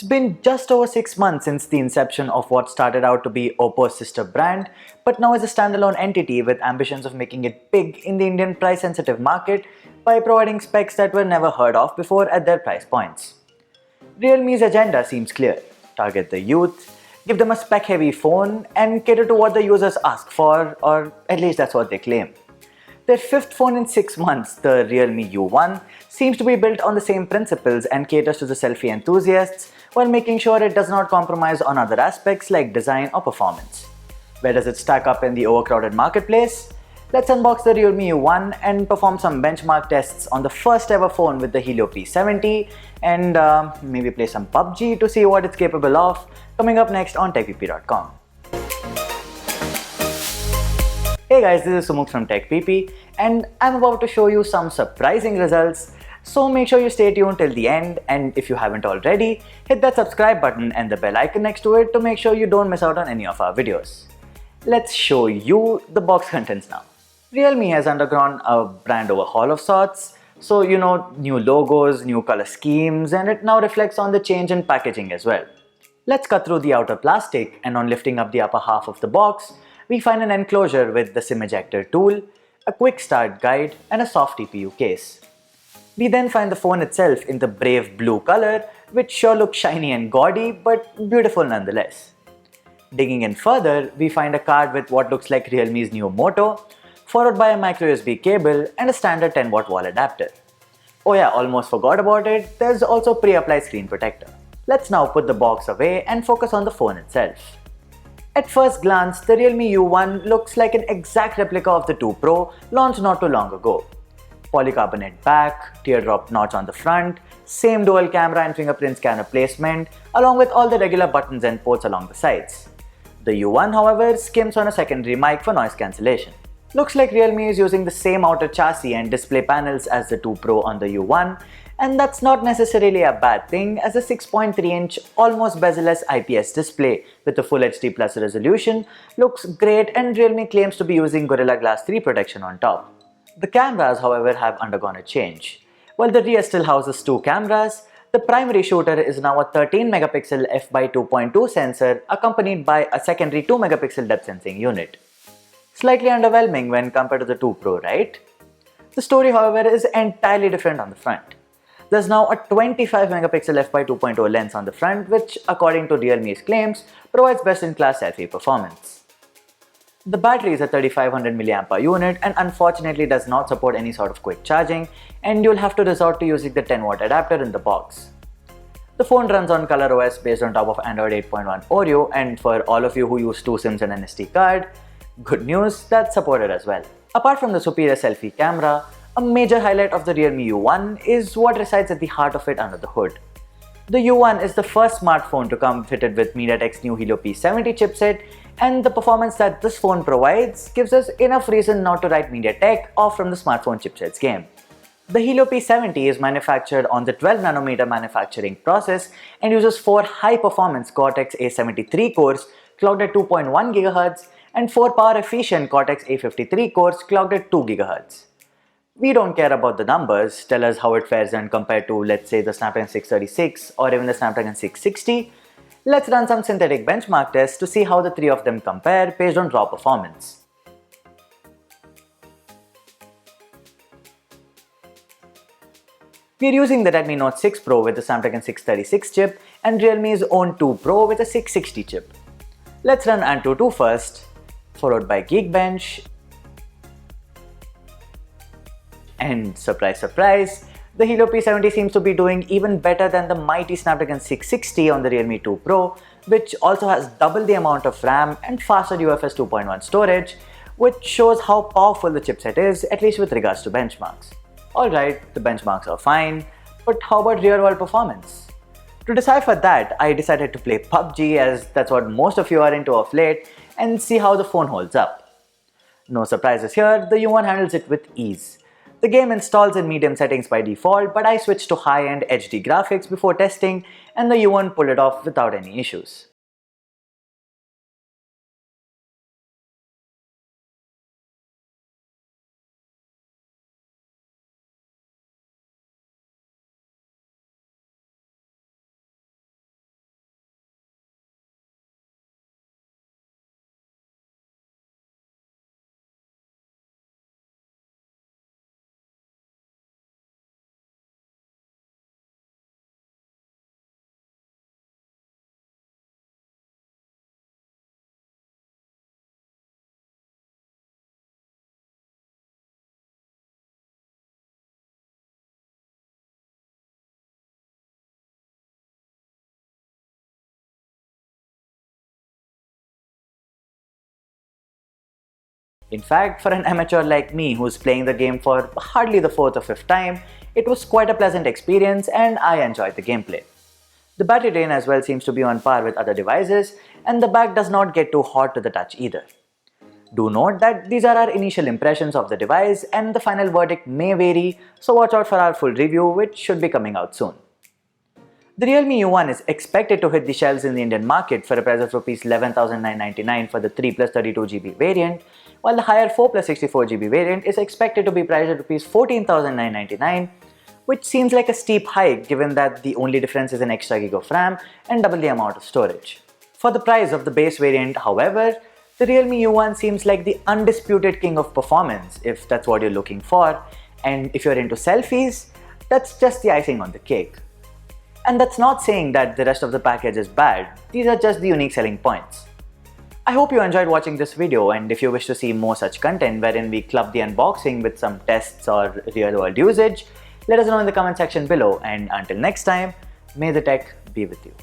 been just over 6 months since the inception of what started out to be Oppo's sister brand, but now is a standalone entity with ambitions of making it big in the Indian price-sensitive market by providing specs that were never heard of before at their price points. RealMe's agenda seems clear: target the youth, give them a spec-heavy phone, and cater to what the users ask for, or at least that's what they claim. Their fifth phone in 6 months, the Realme U1, seems to be built on the same principles and caters to the selfie enthusiasts while making sure it does not compromise on other aspects like design or performance. Where does it stack up in the overcrowded marketplace? Let's unbox the Realme U1 and perform some benchmark tests on the first ever phone with the Helio P70 and maybe play some PUBG to see what it's capable of, coming up next on TechPP.com. Hey guys, this is Sumukh from TechPP and I'm about to show you some surprising results, so make sure you stay tuned till the end, and if you haven't already, hit that subscribe button and the bell icon next to it to make sure you don't miss out on any of our videos. Let's show you the box contents now. Realme has undergone a brand overhaul of sorts, so new logos, new color schemes, and it now reflects on the change in packaging as well. Let's cut through the outer plastic, and on lifting up the upper half of the box, we find an enclosure with the SIM ejector tool, a quick start guide, and a soft TPU case. We then find the phone itself in the brave blue color, which sure looks shiny and gaudy, but beautiful nonetheless. Digging in further, we find a card with what looks like Realme's new motto, followed by a micro USB cable and a standard 10-watt wall adapter. Oh yeah, almost forgot about it, there's also pre-applied screen protector. Let's now put the box away and focus on the phone itself. At first glance, the Realme U1 looks like an exact replica of the 2 Pro launched not too long ago. Polycarbonate back, teardrop notch on the front, same dual camera and fingerprint scanner placement, along with all the regular buttons and ports along the sides. The U1, however, skims on a secondary mic for noise cancellation. Looks like Realme is using the same outer chassis and display panels as the 2 Pro on the U1, and that's not necessarily a bad thing, as a 6.3-inch almost bezel-less IPS display with a Full HD Plus resolution looks great, and Realme claims to be using Gorilla Glass 3 protection on top. The cameras, however, have undergone a change. While the rear still houses 2 cameras, the primary shooter is now a 13-megapixel f/2.2 sensor accompanied by a secondary 2-megapixel depth sensing unit. Slightly underwhelming when compared to the 2 Pro, right? The story, however, is entirely different on the front. There's now a 25-megapixel f/2.0 lens on the front, which, according to Realme's claims, provides best-in-class selfie performance. The battery is a 3500 mAh unit and unfortunately does not support any sort of quick charging, and you'll have to resort to using the 10-watt adapter in the box. The phone runs on ColorOS based on top of Android 8.1 Oreo, and for all of you who use 2 SIMs and an SD card, good news, that's supported as well. Apart from the superior selfie camera, a major highlight of the Realme U1 is what resides at the heart of it under the hood. The U1 is the first smartphone to come fitted with MediaTek's new Helio P70 chipset, and the performance that this phone provides gives us enough reason not to write MediaTek off from the smartphone chipsets game. The Helio P70 is manufactured on the 12nm manufacturing process and uses 4 high-performance Cortex-A73 cores clocked at 2.1 GHz and 4 power-efficient Cortex-A53 cores clocked at 2 GHz. We don't care about the numbers, tell us how it fares when compared to, let's say, the Snapdragon 636 or even the Snapdragon 660. Let's run some synthetic benchmark tests to see how the 3 of them compare based on raw performance. We're using the Redmi Note 6 Pro with the Snapdragon 636 chip and Realme's own 2 Pro with a 660 chip. Let's run Antutu first, followed by Geekbench, and surprise surprise, the Helio P70 seems to be doing even better than the mighty Snapdragon 660 on the Realme 2 Pro, which also has double the amount of RAM and faster UFS 2.1 storage, which shows how powerful the chipset is, at least with regards to benchmarks. Alright, the benchmarks are fine, but how about real-world performance? To decipher that, I decided to play PUBG, as that's what most of you are into of late, and see how the phone holds up. No surprises here, the U1 handles it with ease. The game installs in medium settings by default, but I switched to high-end HD graphics before testing, and the U1 pulled it off without any issues. In fact, for an amateur like me who's playing the game for hardly the 4th or 5th time, it was quite a pleasant experience and I enjoyed the gameplay. The battery drain as well seems to be on par with other devices, and the back does not get too hot to the touch either. Do note that these are our initial impressions of the device and the final verdict may vary, so watch out for our full review which should be coming out soon. The RealMe U1 is expected to hit the shelves in the Indian market for a price of Rs 11,999 for the 3 plus 32GB variant, while the higher 4 plus 64GB variant is expected to be priced at Rs 14,999, which seems like a steep hike given that the only difference is an extra gig of RAM and double the amount of storage. For the price of the base variant, however, the RealMe U1 seems like the undisputed king of performance if that's what you're looking for, and if you're into selfies, that's just the icing on the cake. And that's not saying that the rest of the package is bad, these are just the unique selling points. I hope you enjoyed watching this video, and if you wish to see more such content wherein we club the unboxing with some tests or real world usage, let us know in the comment section below, and until next time, may the tech be with you.